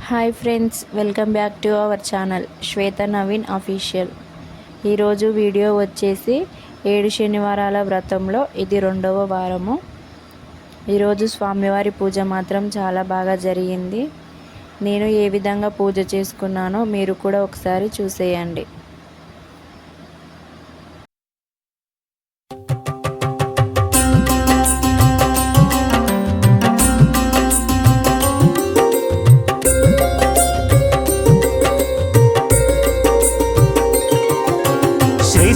Hi friends, welcome back to our channel Shweta Naveen official. ఈరోజు video వచ్చేసి 7 శనివారాల వ్రతంలో ఇది 2వ వారము. ఈరోజు స్వామివారి పూజ మాత్రం చాలా బాగా జరిగింది. నేను ఏ విధంగా పూజ చేసుకున్నానో మీరు కూడా ఒకసారి చూసేయండి.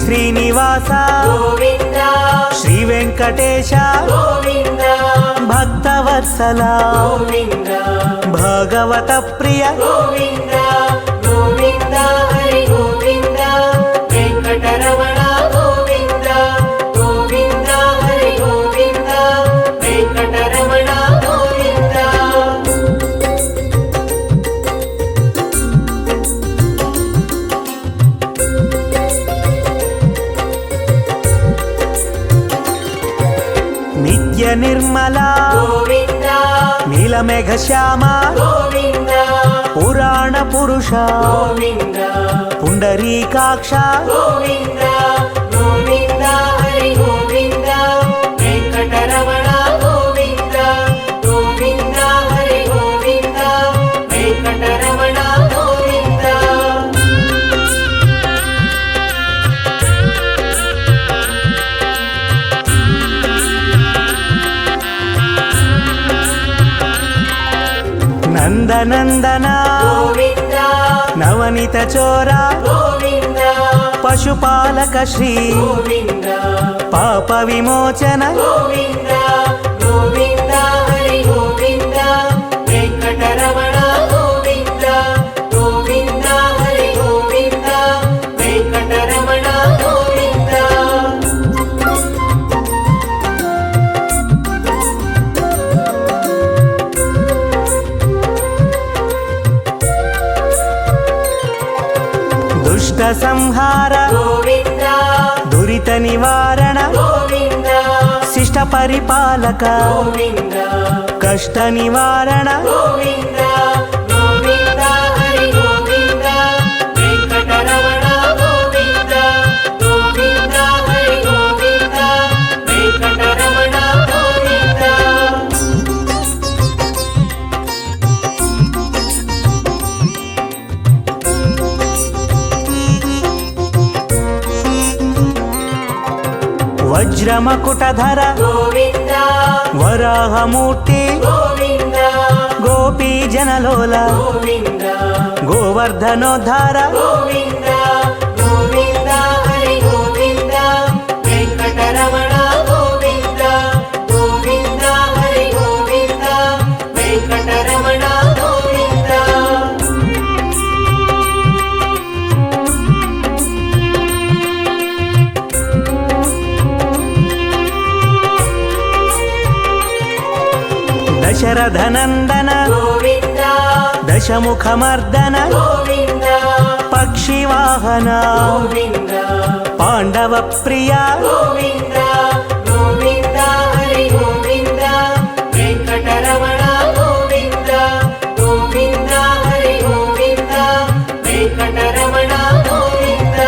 శ్రీనివాస గోవింద, శ్రీ వెంకటేశ గోవింద, భక్తవత్సల గోవింద, భాగవత ప్రియ గోవింద గోవింద, హరి గోవింద, వెంకటరమణ గోవింద గోవింద, హరి గోవింద, వెంకటరమణ గోవింద. నిత్య నిర్మల గోవింద, నీలమేఘ శ్యామ గోవింద, పురాణ పురుష గోవింద, పుండరీకాక్ష గోవింద గోవింద, హరి గోవింద, వెంకటరమణ గోవింద గోవింద, హరి గోవింద, వెంకటరమణ గోవింద. నందనందన గోవింద, నవనిత చోర గోవింద, పశుపాలక శ్రీ గోవింద, పాప విమోచన గోవింద గోవింద, హరి గోవింద, వెంకటరమణ గోవింద గోవింద, హరి గోవింద, వెంకటరమణ గోవింద. దుష్ట సంహార గోవింద, దురిత నివారణ గోవింద, శిష్ట పరిపాలక గోవింద, కష్ట నివారణ గోవింద గోవింద, హరి గోవింద, వెంకటరమణ గోవింద గోవింద, హరి గోవింద, వెంకటరమణ గోవింద. వజ్రమకుటధర గోవింద, వరాహమూర్తి గోవింద, గోపీ జనలోల గోవింద, గోవర్ధనోద్ధార గోవింద గోవింద, హరి గోవింద, వెంకటరమణ గోవింద గోవింద, హరి గోవింద, వెంకటరమణ గోవింద. దశరథనందన గోవింద, దశముఖమర్దన గోవింద, పక్షివాహన గోవింద, పాండవ ప్రియ గోవింద గోవింద, హరి గోవింద, వెంకటరమణ గోవింద గోవింద, హరి గోవింద, వెంకటరమణ గోవింద.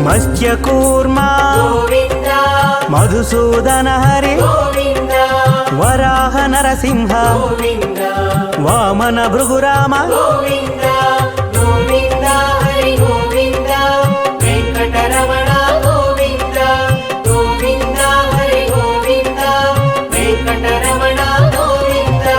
మత్స్యకూర్మ గోవింద, మధుసూదన హరి గోవింద, వరాహ నరసింహ గోవింద, వామన భృగురామ గోవింద గోవింద, హరి గోవింద, వెంకటరమణ గోవింద గోవింద, హరి గోవింద, వెంకటరమణ గోవింద.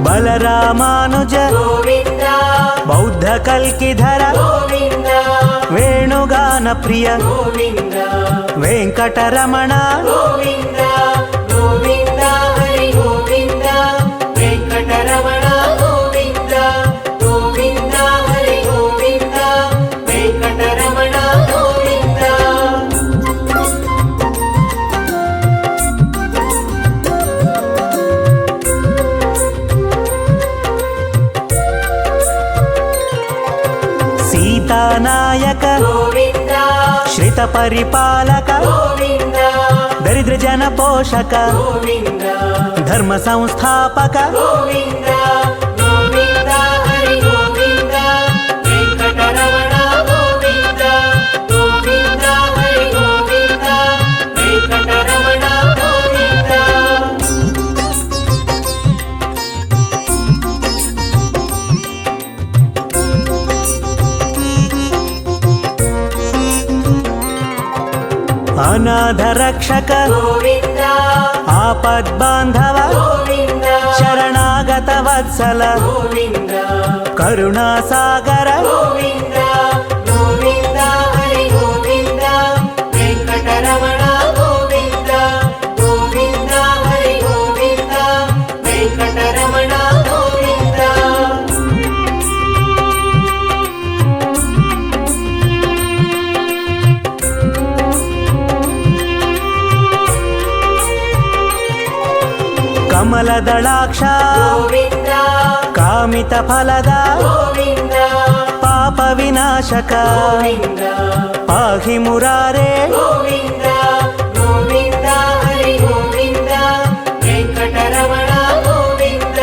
బలరామానుజ గోవింద, బౌద్ధ కల్కిధర గోవింద, వేణుగాన ప్రియ గోవింద, వెంకటరమణ గోవింద గోవింద, హరి గోవింద, వెంకటరమణ గోవింద గోవింద, హరి గోవింద, వెంకటరమణ గోవింద. పరిపాలక గోవింద దరిద్ర జన పోషక గోవింద ధర్మ సంస్థాపక గోవింద గోవింద హరి గోవింద వెంకటరమణ గోవింద గోవింద హరి గోవింద వెంకటరమణ గోవింద అనాథ రక్షక గోవింద ఆపద్బాంధవ గోవింద శరణాగత వత్సల గోవింద కరుణా సాగర గోవింద గోవింద హరి గోవింద వెంకటరమణ గోవింద గోవింద హరి గోవింద వెంకటరమణ గోవింద కమలదళాక్ష గోవింద కామిత ఫలద గోవింద పాప వినాశక గోవింద పాహి మురారే గోవింద గోవింద హరి గోవింద వెంకటరమణ గోవింద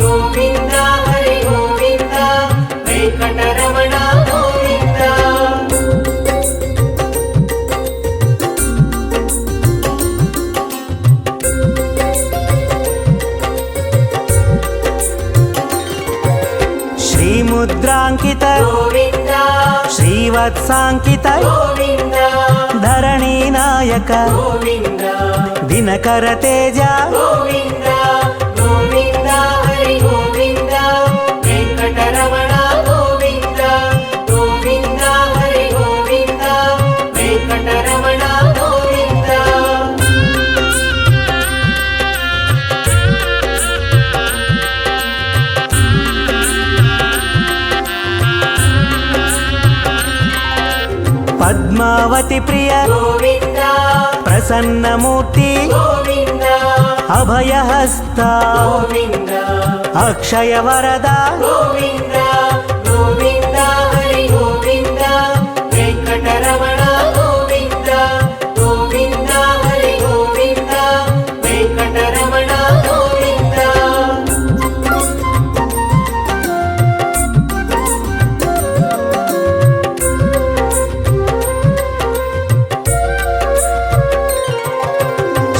గోవింద హరి గోవింద వెంకటరమణ గోవింద శ్రీముద్రాంకిత గోవింద శ్రీవత్సాంకిత గోవింద ధరణీ నాయక గోవింద దినకర తేజ గోవింద గోవింద హరి గోవింద వెంకటరమణ గోవింద గోవింద హరి గోవింద వెంకటరమణ గోవింద పద్మావతి ప్రియ గోవింద ప్రసన్నమూర్తి గోవింద అభయహస్త గోవింద అక్షయ వరద గోవింద గోవింద హరి గోవింద వెంకటరమణ గోవింద గోవింద హరి గోవింద వెంకటరమణ గోవింద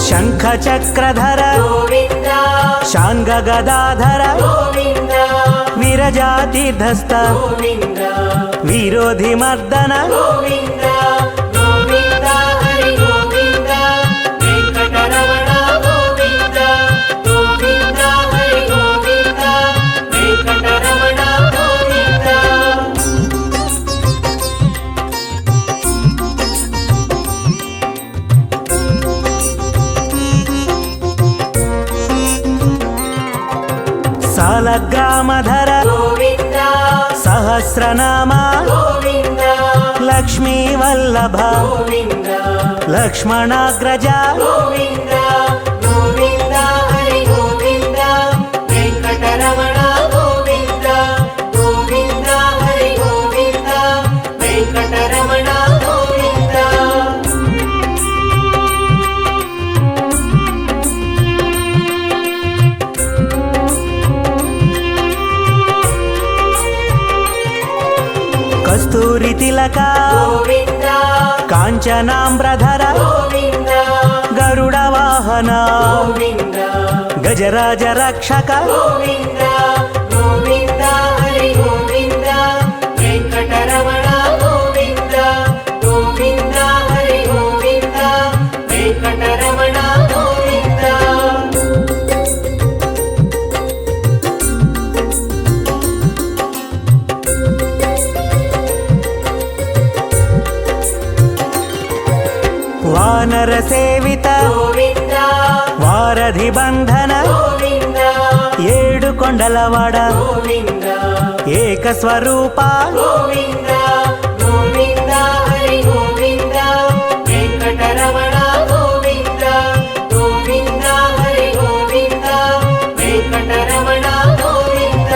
శంఖ చక్రధర గోవింద శాంగ గదాధర గోవింద విరజాతీర్థస్థ గోవింద విరోధి మర్దన గోవింద గోవింద హరి గోవింద వెంకటరమణ గోవింద గోవింద హరి గోవింద వెంకటరమణ గోవింద సాలగ్రామధర గోవింద సహస్రనామ గోవింద లక్ష్మీ వల్లభ గోవింద లక్ష్మణాగ్రజ గోవింద గోవింద హరి గోవింద వెంకటరమణ గోవింద గోవింద హరి గోవింద వెంకటరమణ గోవింద కస్తూరి తిలక గోవింద కాంచనాంబ్రధర గోవింద గరుడ వాహన గోవింద గజరాజ రక్షక గోవింద గోవింద హరి గోవింద వెంకటరమణ గోవింద గోవింద హరి గోవింద వెంకటరమణ గోవింద వానర సేవిత గోవింద వారధి బంధన గోవింద ఏడు కొండలవాడ గోవింద ఏక స్వరూప గోవింద గోవింద హరి గోవింద వెంకటరమణ గోవింద గోవింద హరి గోవింద వెంకటరమణ గోవింద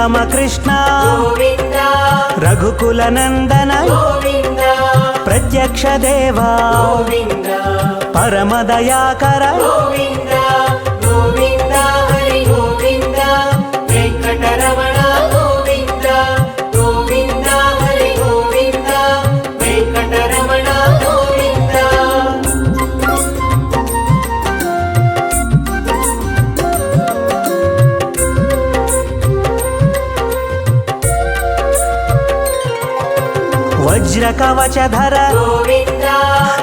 శ్రీరామకృష్ణ గోవింద రఘుకుల నందన గోవింద ప్రత్యక్ష దేవా గోవింద పరమదయాకర గోవింద గోవింద హరి గోవింద వెంకటరమణ గోవింద గోవింద హరి గోవింద వెంకటరమణ గోవింద వజ్ర కవచధర గోవింద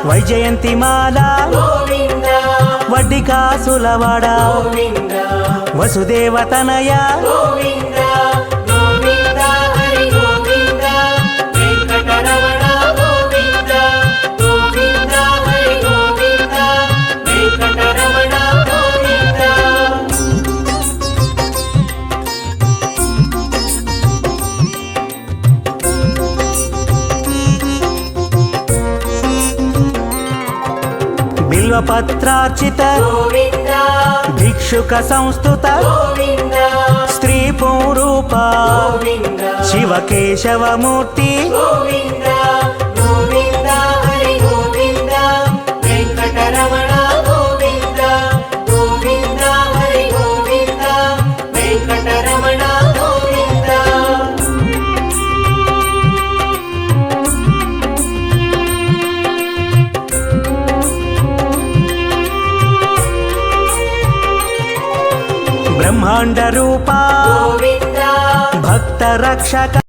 వైజయంతిమాల గోవింద వడ్డికాసులవాడ గోవింద వసుదేవతనయ గోవింద గోవింద హరి గోవింద వెంకటరమణ గోవింద గోవింద హరి గోవింద వెంకటరమణ గోవింద బిల్వపత్రార్చిత గోవింద భిక్షుక సంస్థుత గోవింద స్త్రీ పూరూప గోవింద శివకేశవమూర్తి గోవింద గోవింద హరి గోవింద వెంకటరమణ గోవింద గోవింద హరి గోవింద వెంకటరమణ గోవింద బ్రహ్మాండ రూప గోవింద భక్త రక్షక